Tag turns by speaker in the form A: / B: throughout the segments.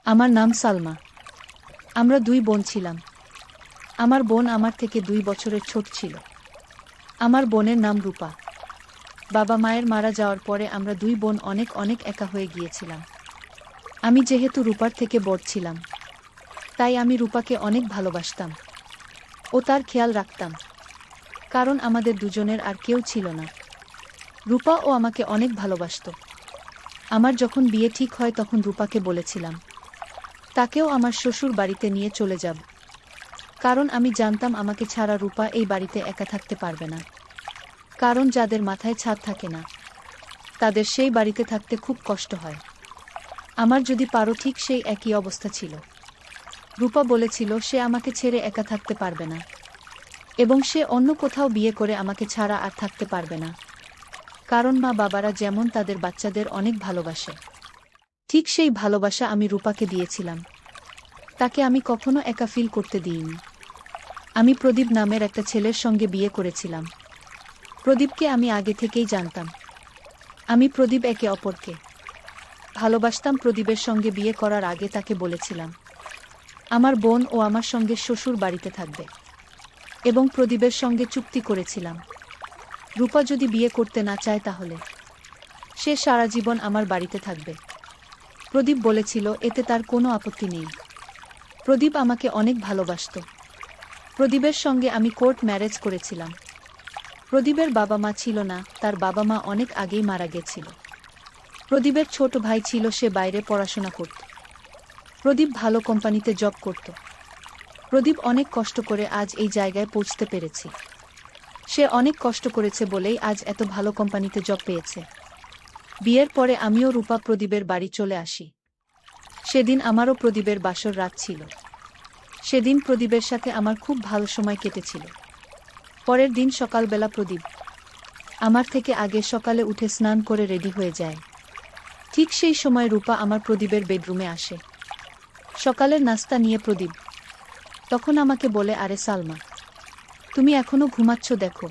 A: আমার নাম সালমা। আমরা দুই বোন ছিলাম। আমার বোন আমার থেকে 2 বছরের ছোট ছিল। আমার বোনের নাম রূপা। বাবা মায়ের মারা যাওয়ার পরে আমরা দুই বোন অনেক অনেক একা হয়ে গিয়েছিলাম। আমি যেহেতু রূপার থেকে বড় ছিলাম, তাই আমি রূপাকে অনেক ভালোবাসতাম ও তার খেয়াল রাখতাম, কারণ আমাদের দুজনের আর কেউ ছিল না। রূপা ও আমাকে অনেক ভালোবাসত। আমার যখন বিয়ে ঠিক হয় তখন রূপাকে বলেছিলাম তাকেও আমার শ্বশুর বাড়িতে নিয়ে চলে যাব, কারণ আমি জানতাম আমাকে ছাড়া রূপা এই বাড়িতে একা থাকতে পারবে না। কারণ যাদের মাথায় ছাদ থাকে না, তাদের সেই বাড়িতে থাকতে খুব কষ্ট হয়। আমার যদি পারো ঠিক সেই একই অবস্থা ছিল। রূপা বলেছিল সে আমাকে ছেড়ে একা থাকতে পারবে না এবং সে অন্য কোথাও বিয়ে করে আমাকে ছাড়া আর থাকতে পারবে না, কারণ মা বাবারা যেমন তাদের বাচ্চাদের অনেক ভালোবাসে, ঠিক সেই ভালোবাসা আমি রূপাকে দিয়েছিলাম। তাকে আমি কখনো একা ফিল করতে দিইনি। আমি প্রদীপ নামের একটা ছেলের সঙ্গে বিয়ে করেছিলাম। প্রদীপকে আমি আগে থেকেই জানতাম। আমি প্রদীপ একে অপরকে ভালোবাসতাম। প্রদীপের সঙ্গে বিয়ে করার আগে তাকে বলেছিলাম আমার বোন ও আমার সঙ্গে শ্বশুর বাড়িতে থাকবে, এবং প্রদীপের সঙ্গে চুক্তি করেছিলাম রূপা যদি বিয়ে করতে না চায় তাহলে সে সারা জীবন আমার বাড়িতে থাকবে। প্রদীপ বলেছিল এতে তার কোনো আপত্তি নেই। প্রদীপ আমাকে অনেক ভালোবাসত। প্রদীপের সঙ্গে আমি কোর্ট ম্যারেজ করেছিলাম। প্রদীপের বাবা মা ছিল না, তার বাবা মা অনেক আগেই মারা গেছিল। প্রদীপের ছোট ভাই ছিল, সে বাইরে পড়াশোনা করত। প্রদীপ ভালো কোম্পানিতে জব করত। প্রদীপ অনেক কষ্ট করে আজ এই জায়গায় পৌঁছতে পেরেছে। সে অনেক কষ্ট করেছে বলেই আজ এত ভালো কোম্পানিতে জব পেয়েছে। বিয়ের পরে আমিও রূপা প্রদীপের বাড়ি চলে আসি। সেদিন আমারও প্রদীপের বাসর রাত ছিল। সেদিন প্রদীপের সাথে আমার খুব ভালো সময় কেটেছিল। পরের দিন সকালবেলা প্রদীপ আমার থেকে আগে সকালে উঠে স্নান করে রেডি হয়ে যায়। ঠিক সেই সময় রূপা আমার প্রদীপের বেডরুমে আসে সকালের নাস্তা নিয়ে। প্রদীপ তখন আমাকে বলে, আরে সালমা, তুমি এখনো ঘুমাচ্ছ? দেখো,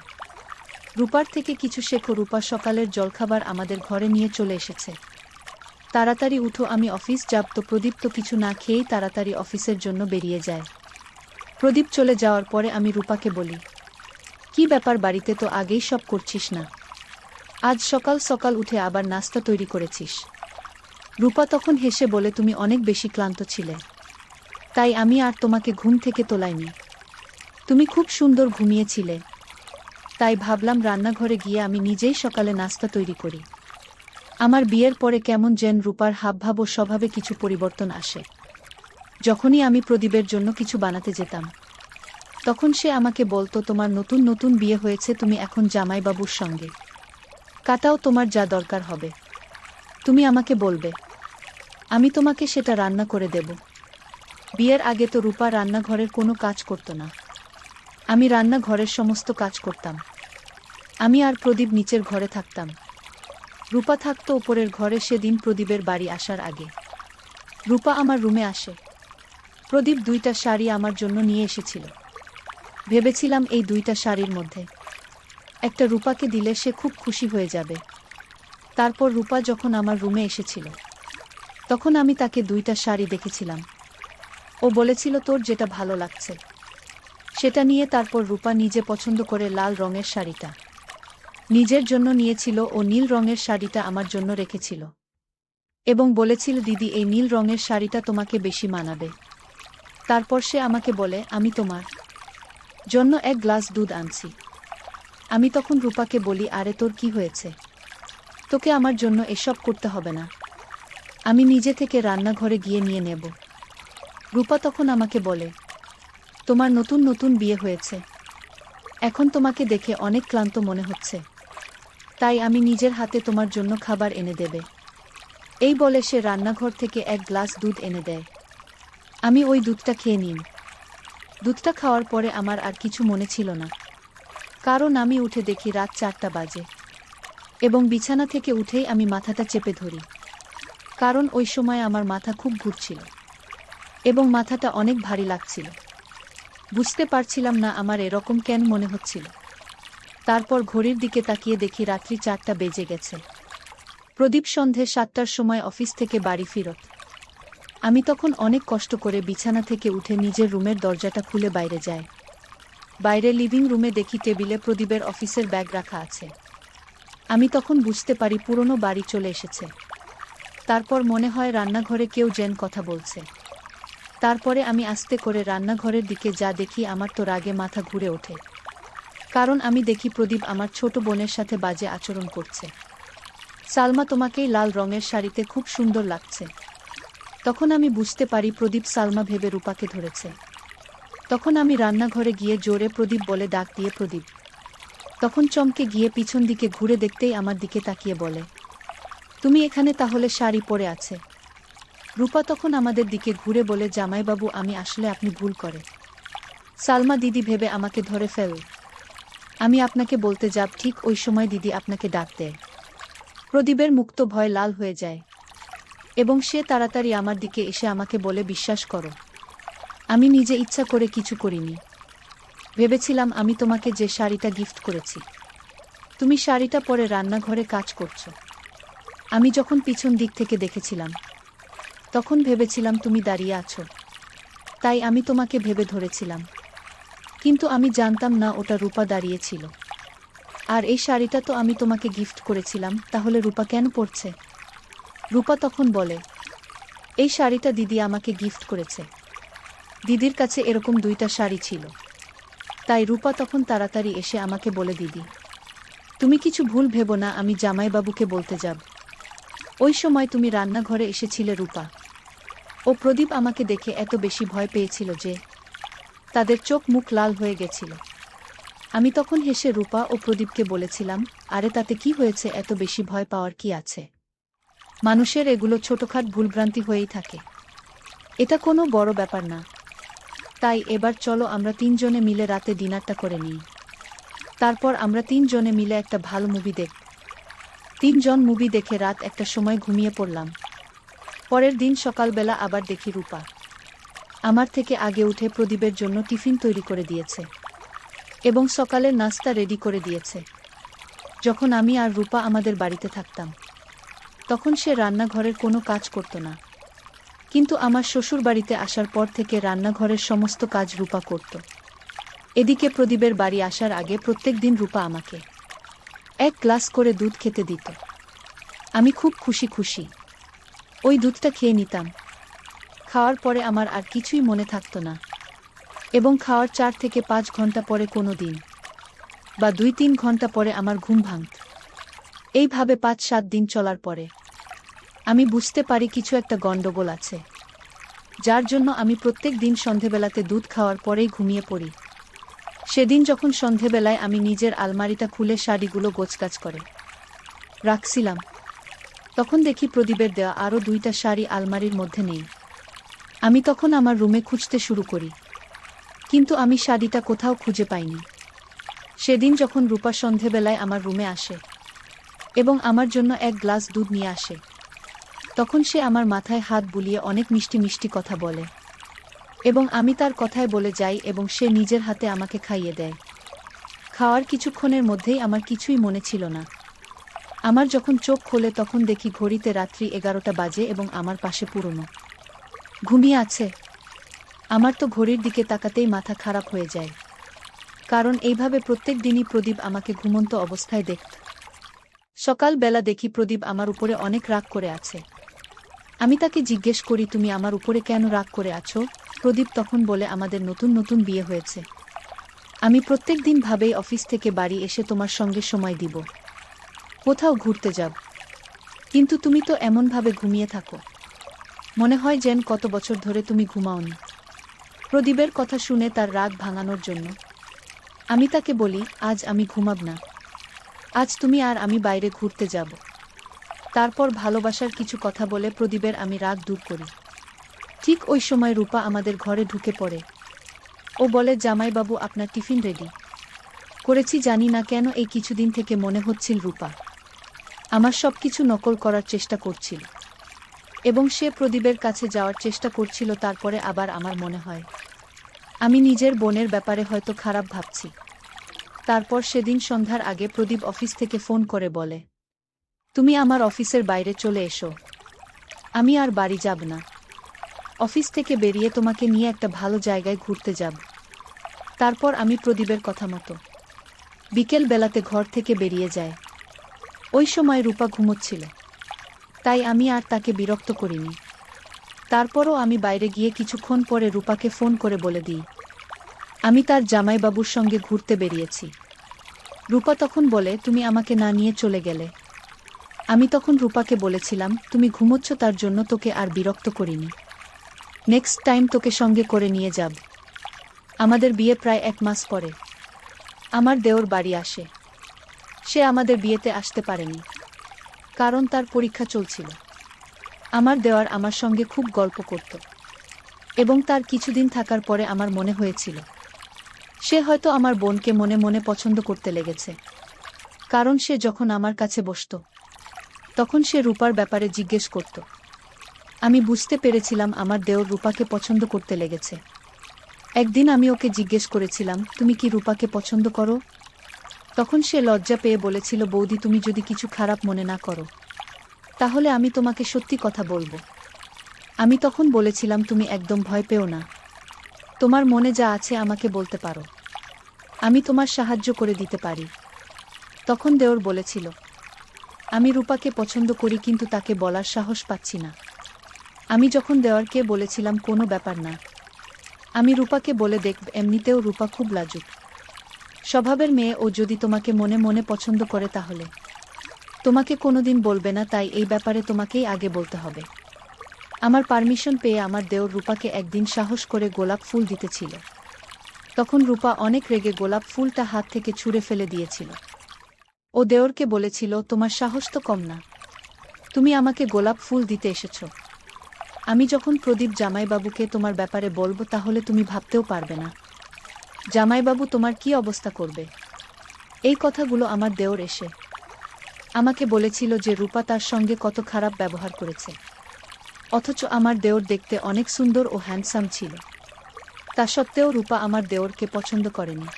A: রূপার থেকে কিছু শেখো। রূপা সকালের জলখাবার আমাদের ঘরে নিয়ে চলে এসেছে। তাড়াতাড়ি উঠো, আমি অফিস যাব। তো প্রদীপ তো কিছু না খেয়েই তাড়াতাড়ি অফিসের জন্য বেরিয়ে যায়। প্রদীপ চলে যাওয়ার পরে আমি রূপাকে বলি, কি ব্যাপার, বাড়িতে তো আগেই সব করছিস না, আজ সকাল সকাল উঠে আবার নাস্তা তৈরি করেছিস? রূপা তখন হেসে বলে, তুমি অনেক বেশি ক্লান্ত ছিলে, তাই আমি আর তোমাকে ঘুম থেকে তোলাইনি। তুমি খুব সুন্দর ঘুমিয়েছিলে, তাই ভাবলাম রান্নাঘরে গিয়ে আমি নিজেই সকালে নাস্তা তৈরি করি। আমার বিয়ের পরে কেমন যেন রূপার হাবভাব ও স্বভাবে কিছু পরিবর্তন আসে। যখনই আমি প্রদীপের জন্য কিছু বানাতে যেতাম, তখন সে আমাকে বলতো, তোমার নতুন নতুন বিয়ে হয়েছে, তুমি এখন জামাইবাবুর সঙ্গে কাটাও, তোমার যা দরকার হবে তুমি আমাকে বলবে, আমি তোমাকে সেটা রান্না করে দেব। বিয়ের আগে তো রূপা রান্নাঘরের কোনো কাজ করত না, আমি রান্নাঘরের সমস্ত কাজ করতাম। আমি আর প্রদীপ নিচের ঘরে থাকতাম, রূপা থাকতো উপরের ঘরে। সেদিন প্রদীপের বাড়ি আসার আগে রূপা আমার রুমে আসে। প্রদীপ 2টা শাড়ি আমার জন্য নিয়ে এসেছিল। ভেবেছিলাম এই 2টা শাড়ির মধ্যে একটা রূপাকে দিলে সে খুব খুশি হয়ে যাবে। তারপর রূপা যখন আমার রুমে এসেছিল, তখন আমি তাকে 2টা শাড়ি দেখেছিলাম। ও বলেছিল তোর যেটা ভালো লাগছে সেটা নিয়ে। তারপর রূপা নিজে পছন্দ করে লাল রঙের শাড়িটা নিজের জন্য নিয়েছিল ও নীল রঙের শাড়িটা আমার জন্য রেখেছিল, এবং বলেছিল, দিদি, এই নীল রঙের শাড়িটা তোমাকে বেশি মানাবে। তারপর সে আমাকে বলে, আমি তোমার জন্য 1 গ্লাস দুধ আনছি। আমি তখন রূপাকে বলি, আরে তোর কি হয়েছে, তোকে আমার জন্য এসব করতে হবে না, আমি নিজে থেকে রান্নাঘরে গিয়ে নিয়ে নেব। রূপা তখন আমাকে বলে, তোমার নতুন নতুন বিয়ে হয়েছে, এখন তোমাকে দেখে অনেক ক্লান্ত মনে হচ্ছে, তাই আমি নিজের হাতে তোমার জন্য খাবার এনে দেবে। এই বলে সে রান্নাঘর থেকে 1 গ্লাস দুধ এনে দেয়। আমি ওই দুধটা খেয়ে নিই। দুধটা খাওয়ার পরে আমার আর কিছু মনে ছিল না, কারণ আমি উঠে দেখি রাত 4টা বাজে, এবং বিছানা থেকে উঠেই আমি মাথাটা চেপে ধরি, কারণ ওই সময় আমার মাথা খুব ঘুরছিল এবং মাথাটা অনেক ভারী লাগছিল। বুঝতে পারছিলাম না আমার এরকম কেন মনে হচ্ছিল। তারপর ঘড়ির দিকে তাকিয়ে দেখি রাত্রি 4টা বেজে গেছে। প্রদীপ সন্ধে 7টার সময় অফিস থেকে বাড়ি ফিরত। আমি তখন অনেক কষ্ট করে বিছানা থেকে উঠে নিজের রুমের দরজাটা খুলে বাইরে যাই। বাইরে লিভিং রুমে দেখি টেবিলে প্রদীপের অফিসের ব্যাগ রাখা আছে। আমি তখন বুঝতে পারি পুরনো বাড়ি চলে এসেছে। তারপর মনে হয় রান্নাঘরে কেউ যেন কথা বলছে। তারপরে আমি আস্তে করে রান্নাঘরের দিকে যা দেখি আমার তো রাগে মাথা ঘুরে ওঠে। কারণ আমি দেখি প্রদীপ আমার ছোট বোনের সাথে বাজে আচরণ করছে। সালমা, তোমাকেই লাল রঙের শাড়িতে খুব সুন্দর লাগছে। তখন আমি বুঝতে পারি প্রদীপ সালমা ভেবে রূপাকে ধরেছে। তখন আমি রান্নাঘরে গিয়ে জোরে প্রদীপ বলে ডাক দিয়ে প্রদীপ। তখন চমকে গিয়ে পিছন দিকে ঘুরে দেখতেই আমার দিকে তাকিয়ে বলে, তুমি এখানে তাহলে শাড়ি পরে আছে? রূপা তখন আমাদের দিকে ঘুরে বলে, জামাইবাবু আমি আসলে আপনি ভুল করে। সালমা দিদি ভেবে আমাকে ধরে ফেল। আমি আপনাকে বলতে যাব ঠিক ওই সময় দিদি আপনাকে ডাক দেয়। প্রদীপের মুখ তো ভয় লাল হয়ে যায় এবং সে তাড়াতাড়ি আমার দিকে এসে আমাকে বলে, বিশ্বাস করো, আমি নিজে ইচ্ছা করে কিছু করিনি। ভেবেছিলাম আমি তোমাকে যে শাড়িটা গিফট করেছি, তুমি শাড়িটা পরে রান্নাঘরে কাজ করছো। আমি যখন পিছন দিক থেকে দেখেছিলাম তখন ভেবেছিলাম তুমি দাঁড়িয়ে আছো, তাই আমি তোমাকে ভেবে ধরেছিলাম। কিন্তু আমি জানতাম না ওটা রূপা দাঁড়িয়েছিল। আর এই শাড়িটা তো আমি তোমাকে গিফট করেছিলাম, তাহলে রূপা কেন পরছে? রূপা তখন বলে, এই শাড়িটা দিদি আমাকে গিফট করেছে। দিদির কাছে এরকম 2টা শাড়ি ছিল। তাই রূপা তখন তাড়াতাড়ি এসে আমাকে বলে, দিদি তুমি কিছু ভুল ভেবো না, আমি জামাইবাবুকে বলতে যাব। ওই সময় তুমি রান্নাঘরে এসেছিলে রূপা ও প্রদীপ আমাকে দেখে এত বেশি ভয় পেয়েছিল যে তাদের চোখ মুখ লাল হয়ে গেছিল। আমি তখন হেসে রূপা ও প্রদীপকে বলেছিলাম, আরে তাতে কি হয়েছে, এত বেশি ভয় পাওয়ার কি আছে? মানুষের এগুলো ছোটখাট ভুলভ্রান্তি হয়েই থাকে, এটা কোনো বড় ব্যাপার না। তাই এবার চলো আমরা 3 জনে মিলে রাতে ডিনারটা করে নিই। তারপর আমরা 3 জনে মিলে একটা ভালো মুভি দেখব। 3 জন মুভি দেখে রাত 1টার সময় ঘুমিয়ে পড়লাম। পরের দিন সকালবেলা আবার দেখি রূপা আমার থেকে আগে উঠে প্রদীপের জন্য টিফিন তৈরি করে দিয়েছে এবং সকালের নাস্তা রেডি করে দিয়েছে। যখন আমি আর রূপা আমাদের বাড়িতে থাকতাম তখন সে রান্নাঘরের কোনো কাজ করত না, কিন্তু আমার শ্বশুর বাড়িতে আসার পর থেকে রান্নাঘরের সমস্ত কাজ রূপা করত। এদিকে প্রদীপের বাড়ি আসার আগে প্রত্যেক দিন রূপা আমাকে 1 গ্লাস করে দুধ খেতে দিত। আমি খুব খুশি ওই দুধটা খেয়ে নিতাম। খাওয়ার পরে আমার আর কিছুই মনে থাকতো না এবং খাওয়ার 4 থেকে 5 ঘন্টা পরে কোনো দিন বা 2-3 ঘন্টা পরে আমার ঘুম ভাঙত। এইভাবে 5-7 দিন চলার পরে আমি বুঝতে পারি কিছু একটা গন্ডগোল আছে, যার জন্য আমি প্রত্যেক দিন সন্ধেবেলাতে দুধ খাওয়ার পরেই ঘুমিয়ে পড়ি। সেদিন যখন সন্ধেবেলায় আমি নিজের আলমারিটা খুলে শাড়িগুলো গোছগাছ করে রাখছিলাম, তখন দেখি প্রদীপের দেওয়া আরও 2টা শাড়ি আলমারির মধ্যে নেই। আমি তখন আমার রুমে খুঁজতে শুরু করি, কিন্তু আমি শাড়িটা কোথাও খুঁজে পাইনি। সেদিন যখন রূপা সন্ধেবেলায় আমার রুমে আসে এবং আমার জন্য 1 গ্লাস দুধ নিয়ে আসে, তখন সে আমার মাথায় হাত বুলিয়ে অনেক মিষ্টি মিষ্টি কথা বলে এবং আমি তার কথায় বলে যাই এবং সে নিজের হাতে আমাকে খাইয়ে দেয়। খাওয়ার কিছুক্ষণের মধ্যেই আমার কিছুই মনে ছিল না। আমার যখন চোখ খোলে তখন দেখি ঘড়িতে রাত্রি 11টা বাজে এবং আমার পাশে পুরনো ঘুমিয়ে আছে। আমার তো ঘড়ির দিকে তাকাতেই মাথা খারাপ হয়ে যায়, কারণ এইভাবে প্রত্যেক দিনই প্রদীপ আমাকে ঘুমন্ত অবস্থায় দেখত। সকালবেলা দেখি প্রদীপ আমার উপরে অনেক রাগ করে আছে। আমি তাকে জিজ্ঞেস করি, তুমি আমার উপরে কেন রাগ করে আছো? প্রদীপ তখন বলে, আমাদের নতুন নতুন বিয়ে হয়েছে, আমি প্রত্যেক দিন ভাবেই অফিস থেকে বাড়ি এসে তোমার সঙ্গে সময় দিব, কোথাও ঘুরতে যাব, কিন্তু তুমি তো এমনভাবে ঘুমিয়ে থাকো, মনে হয় যেন কত বছর ধরে তুমি ঘুমাওনি। প্রদীপের কথা শুনে তার রাগ ভাঙানোর জন্য আমি তাকে বলি, আজ আমি ঘুমাব না, আজ তুমি আর আমি বাইরে ঘুরতে যাব। তারপর ভালোবাসার কিছু কথা বলে প্রদীপের আমি রাগ দূর করি। ঠিক ওই সময় রূপা আমাদের ঘরে ঢুকে পড়ে। ও বলে, জামাইবাবু আপনার টিফিন রেডি করেছি। জানি না কেন এই কিছুদিন থেকে মনে হচ্ছিল রূপা আমার সব কিছু নকল করার চেষ্টা করছিল এবং সে প্রদীপের কাছে যাওয়ার চেষ্টা করছিল। তারপরে আবার আমার মনে হয় আমি নিজের বোনের ব্যাপারে হয়তো খারাপ ভাবছি। তারপর সেদিন সন্ধ্যার আগে প্রদীপ অফিস থেকে ফোন করে বলে, তুমি আমার অফিসের বাইরে চলে এসো, আমি আর বাড়ি যাব না। অফিস থেকে বেরিয়ে তোমাকে নিয়ে একটা ভালো জায়গায় ঘুরতে যাব। তারপর আমি প্রদীপের কথা মতো বিকেল বেলাতে ঘর থেকে বেরিয়ে যায়। ওই সময় রূপা ঘুমোচ্ছিল, তাই আমি আর তাকে বিরক্ত করিনি। তারপরও আমি বাইরে গিয়ে কিছুক্ষণ পরে রূপাকে ফোন করে বলে দিই আমি তার জামাইবাবুর সঙ্গে ঘুরতে বেরিয়েছি। রূপা তখন বলে, তুমি আমাকে না নিয়ে চলে গেলে। আমি তখন রূপাকে বলেছিলাম, তুমি ঘুমোচ্ছ তার জন্য তোকে আর বিরক্ত করিনি। নেক্সট টাইম তোকে সঙ্গে করে নিয়ে যাব। আমাদের বিয়ে প্রায় 1 মাস পরে আমার দেওর বাড়ি আসে। সে আমাদের বিয়েতে আসতে পারেনি, কারণ তার পরীক্ষা চলছিল। আমার দেওয়ার আমার সঙ্গে খুব গল্প করত, এবং তার কিছুদিন থাকার পরে আমার মনে হয়েছিল সে হয়তো আমার বোনকে মনে মনে পছন্দ করতে লেগেছে। কারণ সে যখন আমার কাছে বসত তখন সে রূপার ব্যাপারে জিজ্ঞেস করত। আমি বুঝতে পেরেছিলাম আমার দেওর রূপাকে পছন্দ করতে লেগেছে। একদিন আমি ওকে জিজ্ঞেস করেছিলাম, তুমি কি রূপাকে পছন্দ করো? তখন সে লজ্জা পেয়ে বলেছিল, বৌদি তুমি যদি কিছু খারাপ মনে না করো তাহলে আমি তোমাকে সত্যি কথা বলবো। আমি তখন বলেছিলাম, তুমি একদম ভয় পেও না, তোমার মনে যা আছে আমাকে বলতে পারো, আমি তোমার সাহায্য করে দিতে পারি। তখন দেওর বলেছিল, আমি রূপাকে পছন্দ করি কিন্তু তাকে বলার সাহস পাচ্ছি না। আমি যখন দেওয়ারকে বলেছিলাম কোনো ব্যাপার না, আমি রূপাকে বলে দেখব, এমনিতেও রূপা খুব লাজুক স্বভাবের মেয়ে, ও যদি তোমাকে মনে মনে পছন্দ করে তাহলে তোমাকে কোনোদিন বলবে না, তাই এই ব্যাপারে তোমাকেই আগে বলতে হবে। আমার পারমিশন পেয়ে আমার দেওর রূপাকে একদিন সাহস করে গোলাপ ফুল দিতেছিল। তখন রূপা অনেক রেগে গোলাপ ফুলটা হাত থেকে ছুঁড়ে ফেলে দিয়েছিল। ও দেওরকে বলেছিল, তোমার সাহস তো কম না, তুমি আমাকে গোলাপ ফুল দিতে এসেছো। আমি যখন প্রদীপ জামাইবাবুকে তোমার ব্যাপারে বলবো তাহলে তুমি ভাবতেও পারবে না জামাইবাবু তোমার কি অবস্থা করবে। এই কথাগুলো আমার দেওর এসে আমাকে বলেছিল যে রূপা তার সঙ্গে কত খারাপ ব্যবহার করেছে। অথচ আমার দেওর দেখতে অনেক সুন্দর ও হ্যান্ডসাম ছিল। তা সত্ত্বেও রূপা আমার দেওরকে পছন্দ করেনি।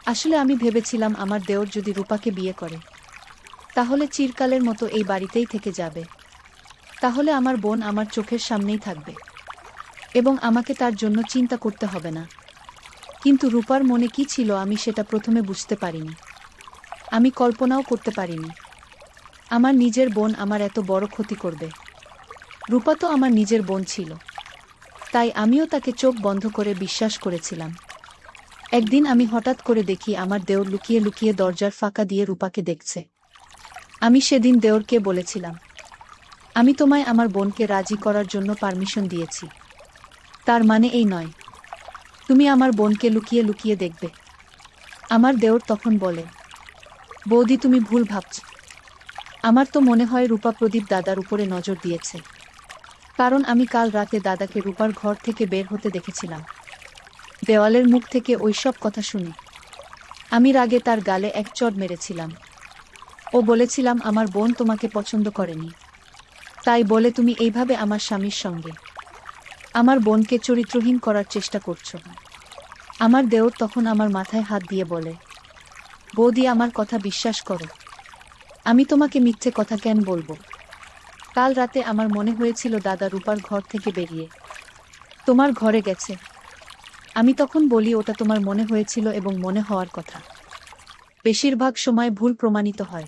A: আসলে আমি ভেবেছিলাম আমার দেওর যদি রূপাকে বিয়ে করে তাহলে চিরকালের মতো এই বাড়িতেই থেকে যাবে। তাহলে আমার বোন আমার চোখের সামনেই থাকবে এবং আমাকে তার জন্য চিন্তা করতে হবে না। কিন্তু রূপার মনে কি ছিল আমি সেটা প্রথমে বুঝতে পারিনি। আমি কল্পনাও করতে পারিনি আমার নিজের বোন আমার এত বড় ক্ষতি করবে। রূপা তো আমার নিজের বোন ছিল, তাই আমিও তাকে চোখ বন্ধ করে বিশ্বাস করেছিলাম। একদিন আমি হঠাৎ করে দেখি আমার দেওর লুকিয়ে লুকিয়ে দরজার ফাঁকা দিয়ে রূপাকে দেখছে। আমি সেদিন দেওরকে বলেছিলাম, আমি তোমায় আমার বোনকে রাজি করার জন্য পারমিশন দিয়েছি, তার মানে এই নয় তুমি আমার বোনকে লুকিয়ে লুকিয়ে দেখবে। আমার দেওর তখন বলে, বৌদি তুমি ভুল ভাবছ। আমার তো মনে হয় রূপা প্রদীপ দাদার উপরে নজর দিয়েছে, কারণ আমি কাল রাতে দাদাকে রূপার ঘর থেকে বের হতে দেখেছিলাম। দেওয়ালের মুখ থেকে ওইসব কথা শুনে আমি রাগে তার গালে এক চড় মেরেছিলাম। ও বলেছিলাম, আমার বোন তোমাকে পছন্দ করেনি, তাই বলে তুমি এইভাবে আমার স্বামীর সঙ্গে আমার বোনকে চরিত্রহীন করার চেষ্টা করছো। আমার দেওর তখন আমার মাথায় হাত দিয়ে বলে, বৌদি আমার কথা বিশ্বাস করো, আমি তোমাকে মিথ্যে কথা কেন বলবো। কাল রাতে আমার মনে হয়েছিল দাদা রূপার ঘর থেকে বেরিয়ে তোমার ঘরে গেছে। আমি তখন বলি, ওটা তোমার মনে হয়েছিল এবং মনে হওয়ার কথা বেশিরভাগ সময় ভুল প্রমাণিত হয়।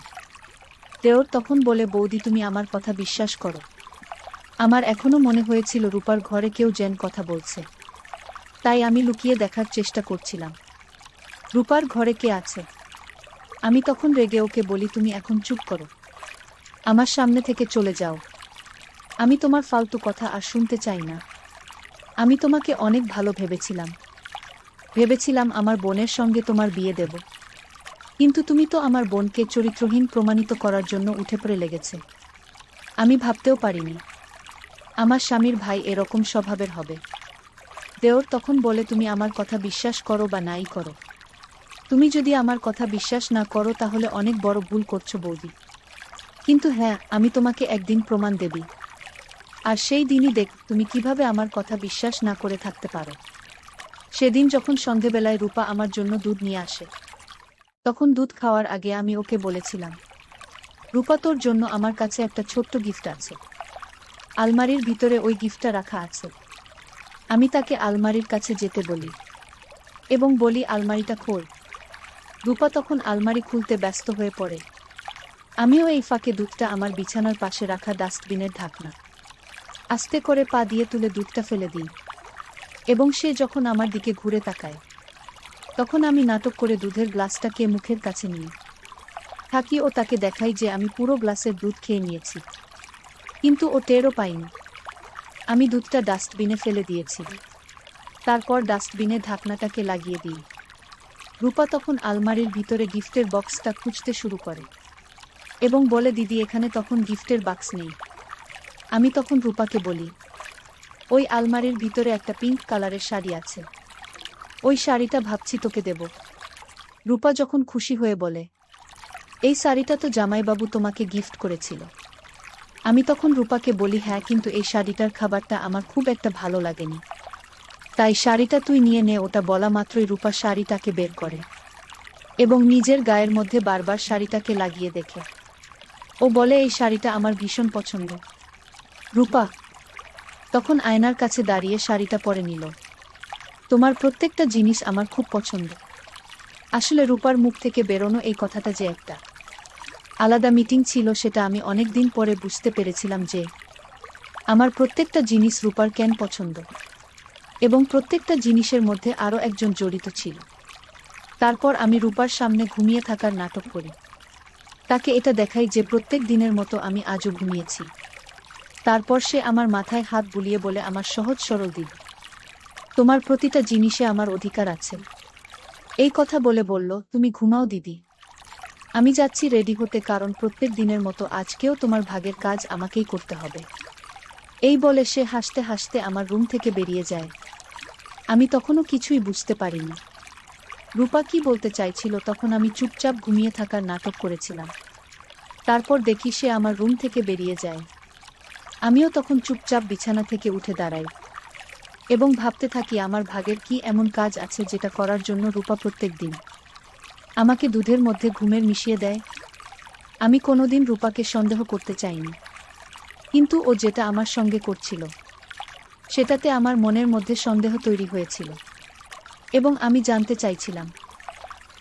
A: দেওর তখন বলে, বৌদি তুমি আমার কথা বিশ্বাস করো, আমার এখনো মনে হয়েছিল রূপার ঘরে কেউ যেন কথা বলছে, তাই আমি লুকিয়ে দেখার চেষ্টা করছিলাম রূপার ঘরে কে আছে। আমি তখন রেগে ওকে বলি, তুমি এখন চুপ করো, আমার সামনে থেকে চলে যাও, আমি তোমার ফালতু কথা আর শুনতে চাই না। আমি তোমাকে অনেক ভালো ভেবেছিলাম আমার বোনের সঙ্গে তোমার বিয়ে দেব, কিন্তু তুমি তো আমার বোনকে চরিত্রহীন প্রমাণিত করার জন্য উঠে পড়ে লেগেছে। আমি ভাবতেও পারিনি আমার স্বামীর ভাই এরকম স্বভাবের হবে। দেওর তখন বলে, তুমি আমার কথা বিশ্বাস করো বা নাই করো, তুমি যদি আমার কথা বিশ্বাস না করো তাহলে অনেক বড় ভুল করছো বৌদি। কিন্তু হ্যাঁ, আমি তোমাকে একদিন প্রমাণ দেবি, আর সেই দিনই দেখ তুমি কিভাবে আমার কথা বিশ্বাস না করে থাকতে পারো। সেদিন যখন সন্ধেবেলায় রূপা আমার জন্য দুধ নিয়ে আসে, তখন দুধ খাওয়ার আগে আমি ওকে বলেছিলাম, রূপা তোর জন্য আমার কাছে একটা ছোট্ট গিফট আছে, আলমারির ভিতরে ওই গিফটটা রাখা আছে। আমি তাকে আলমারির কাছে যেতে বলি এবং বলি আলমারিটা খোল। রূপা তখন আলমারি খুলতে ব্যস্ত হয়ে পড়ে। আমিও এই ফাঁকে দুধটা আমার বিছানার পাশে রাখা ডাস্টবিনের ঢাকনা আস্তে করে পা দিয়ে তুলে দুধটা ফেলে দিই এবং সে যখন আমার দিকে ঘুরে তাকায় তখন আমি নাটক করে দুধের গ্লাসটাকে মুখের কাছে নিই থাকি ও তাকে দেখাই যে আমি পুরো গ্লাসের দুধ খেয়ে নিয়েছি, কিন্তু ও টেরও পাইনি। আমি দুধটা ডাস্টবিনে ফেলে দিয়েছি। তারপর ডাস্টবিনে ঢাকনাটাকে লাগিয়ে দিই। রূপা তখন আলমারির ভিতরে গিফটের বক্সটা খুঁজতে শুরু করে এবং বলে, দিদি এখানে তখন গিফটের বাক্স নেই। আমি তখন রূপাকে বলি, ওই আলমারির ভিতরে একটা পিঙ্ক কালারের শাড়ি আছে, ওই শাড়িটা ভাবছি তোকে দেব। রূপা যখন খুশি হয়ে বলে, এই শাড়িটা তো জামাইবাবু তোমাকে গিফট করেছিল। আমি তখন রূপাকে বলি, হ্যাঁ, কিন্তু এই শাড়িটার খাবারটা আমার খুব একটা ভালো লাগেনি, তাই শাড়িটা তুই নিয়ে নে। ওটা বলা মাত্রই রূপা শাড়িটাকে বের করে এবং নিজের গায়ের মধ্যে বারবার শাড়িটাকে লাগিয়ে দেখে। ও বলে, এই শাড়িটা আমার ভীষণ পছন্দ। রূপা তখন আয়নার কাছে দাঁড়িয়ে শাড়িটা পরে নিল। তোমার প্রত্যেকটা জিনিস আমার খুব পছন্দ। আসলে রূপার মুখ থেকে বেরোনো এই কথাটা যে একটা আলাদা মিটিং ছিল, সেটা আমি অনেক দিন পরে বুঝতে পেরেছিলাম যে আমার প্রত্যেকটা জিনিস রূপার কেন পছন্দ এবং প্রত্যেকটা জিনিসের মধ্যে আরও একজন জড়িত ছিল। তারপর আমি রূপার সামনে ঘুমিয়ে থাকার নাটক করি। তাকে এটা দেখাই যে প্রত্যেক দিনের মতো আমি আজও ঘুমিয়েছি। তারপর সে আমার মাথায় হাত বুলিয়ে বলে, আমার সহজ সরল দিদি, তোমার প্রতিটা জিনিসে আমার অধিকার আছে। এই কথা বলে বলল, তুমি ঘুমাও দিদি, আমি যাচ্ছি রেডি হতে, কারণ প্রত্যেক দিনের মতো আজকেও তোমার ভাগের কাজ আমাকেই করতে হবে। এই বলে সে হাসতে হাসতে আমার রুম থেকে বেরিয়ে যায়। আমি তখনও কিছুই বুঝতে পারিনি রূপা কি বলতে চাইছিল। তখন আমি চুপচাপ ঘুমিয়ে থাকার নাটক করেছিলাম। তারপর দেখি সে আমার রুম থেকে বেরিয়ে যায়। আমিও তখন চুপচাপ বিছানা থেকে উঠে দাঁড়াই এবং ভাবতে থাকি আমার ভাগের কি এমন কাজ আছে যেটা করার জন্য রূপা প্রত্যেক দিন আমাকে দুধের মধ্যে ঘুমের মিশিয়ে দেয়। আমি কোনোদিন রূপাকে সন্দেহ করতে চাইনি, কিন্তু ও যেটা আমার সঙ্গে করছিল সেটাতে আমার মনের মধ্যে সন্দেহ তৈরি হয়েছিল এবং আমি জানতে চাইছিলাম।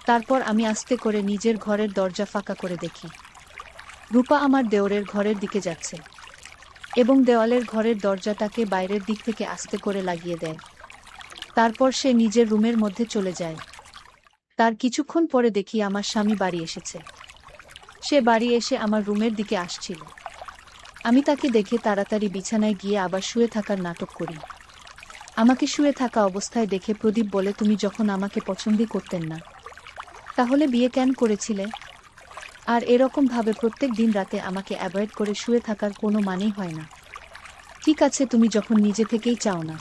A: তারপর আমি আস্তে করে নিজের ঘরের দরজা ফাঁকা করে দেখি রূপা আমার দেওরের ঘরের দিকে যাচ্ছে এবং দেওয়ালের ঘরের দরজাটাকে বাইরের দিক থেকে আস্তে করে লাগিয়ে দেয়। তারপর সে নিজের রুমের মধ্যে চলে যায়। তার কিছুক্ষণ পরে দেখি আমার স্বামী বাড়ি এসেছে। সে বাড়ি এসে আমার রুমের দিকে আসছিল। আমি তাকে দেখে তাড়াতাড়ি বিছানায় গিয়ে আবার শুয়ে থাকার নাটক করি। আমাকে শুয়ে থাকা অবস্থায় দেখে প্রদীপ বলে, তুমি যখন আমাকে পছন্দই করতেন না, তাহলে বিয়ে কেন করেছিলে? আর এরকম ভাবে প্রত্যেক দিন রাতে আমাকে অ্যাভয়েড করে শুয়ে থাকার কোনো মানেই হয় না। ঠিক আছে, তুমি যখন নিজে থেকেই চাও না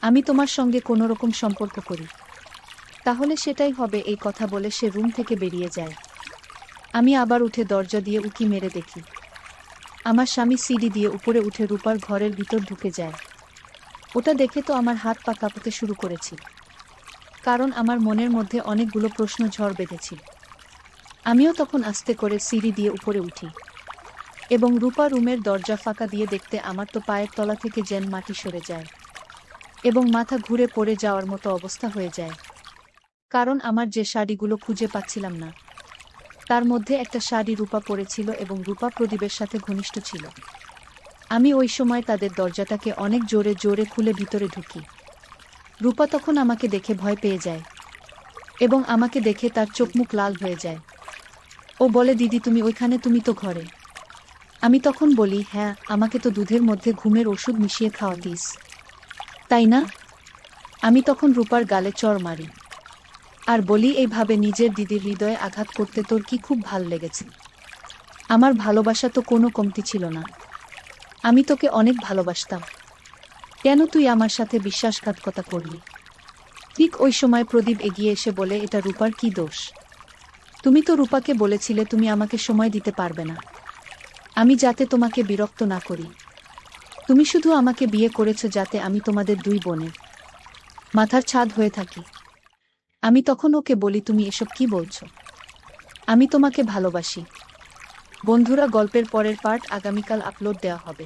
A: আমি তোমার সঙ্গে কোনো রকম সম্পর্ক করি, তাহলে সেটাই হবে। এই কথা বলে সে রুম থেকে বেরিয়ে যায়। আমি আবার উঠে দরজা দিয়ে উকি মেরে দেখি আমার স্বামী সিঁড়ি দিয়ে উপরে উঠে রূপার ঘরের ভিতর ঢুকে যায়। ওটা দেখে তো আমার হাত পা কাঁপতে শুরু করেছি, কারণ আমার মনের মধ্যে অনেকগুলো প্রশ্ন ঝড় বেঁধেছিল। আমিও তখন আস্তে করে সিঁড়ি দিয়ে উপরে উঠি এবং রূপা রুমের দরজা ফাঁকা দিয়ে দেখতে আমার তো পায়ের তলা থেকে যেন মাটি সরে যায় এবং মাথা ঘুরে পড়ে যাওয়ার মতো অবস্থা হয়ে যায়। কারণ আমার যে শাড়িগুলো খুঁজে পাচ্ছিলাম না, তার মধ্যে একটা শাড়ি রূপা পরেছিল এবং রূপা প্রদীপের সাথে ঘনিষ্ঠ ছিল। আমি ওই সময় তাদের দরজাটাকে অনেক জোরে জোরে খুলে ভিতরে ঢুকি। রূপা তখন আমাকে দেখে ভয় পেয়ে যায় এবং আমাকে দেখে তার চোখ মুখ লাল হয়ে যায়। ও বলে, দিদি তুমি ওইখানে, তুমি তো ঘরে। আমি তখন বলি, হ্যাঁ, আমাকে তো দুধের মধ্যে ঘুমের ওষুধ মিশিয়ে খাওয়াতিস, তাই না? আমি তখন রূপার গালে চড় মারি আর বলি, এইভাবে নিজের দিদির হৃদয়ে আঘাত করতে তোর কি খুব ভাল লেগেছে? আমার ভালোবাসা তো কোনো কমতি ছিল না, আমি তোকে অনেক ভালোবাসতাম, কেন তুই আমার সাথে বিশ্বাসঘাতকতা করলি? ঠিক ওই সময় প্রদীপ এগিয়ে এসে বলে, এটা রূপার কি দোষ? তুমি তো রূপাকে বলেছিলে তুমি আমাকে সময় দিতে পারবে না, আমি যাতে তোমাকে বিরক্ত না করি। তুমি শুধু আমাকে বিয়ে করেছো যাতে আমি তোমাদের দুই বোনের মাথার ছাদ হয়ে থাকি। আমি তখন ওকে বলি, তুমি এসব কি বলছো? আমি তোমাকে ভালোবাসি। বন্ধুরা, গল্পের পরের পার্ট আগামীকাল আপলোড দেওয়া হবে।